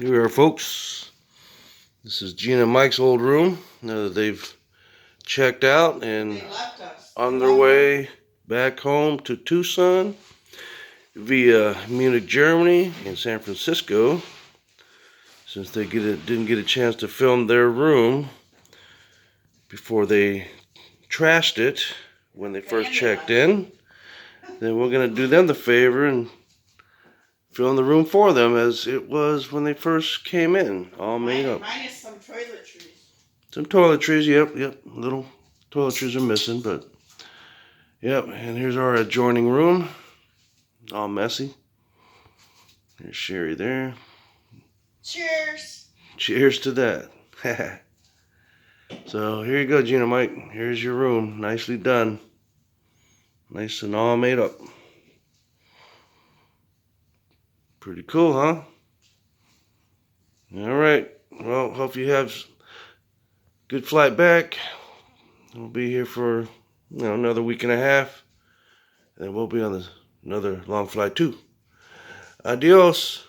Here we are, folks. This is Gina and Mike's old room. Now that they've checked out and on their way back home to Tucson via Munich, Germany, and San Francisco, since they didn't get a chance to film their room before they trashed it when they first checked in, then we're going to do them the favor and film the room for them as it was when they first came in, all made up. Minus some toiletries. Some toiletries, yep. Little toiletries are missing, but yep. And here's our adjoining room, all messy. There's Sherry there. Cheers. Cheers to that. So here you go, Gina, Mike. Here's your room, nicely done, nice and all made up. Pretty cool, huh? All right. Well, hope you have good flight back. We'll be here for another week and a half, and we'll be on another long flight too. Adios.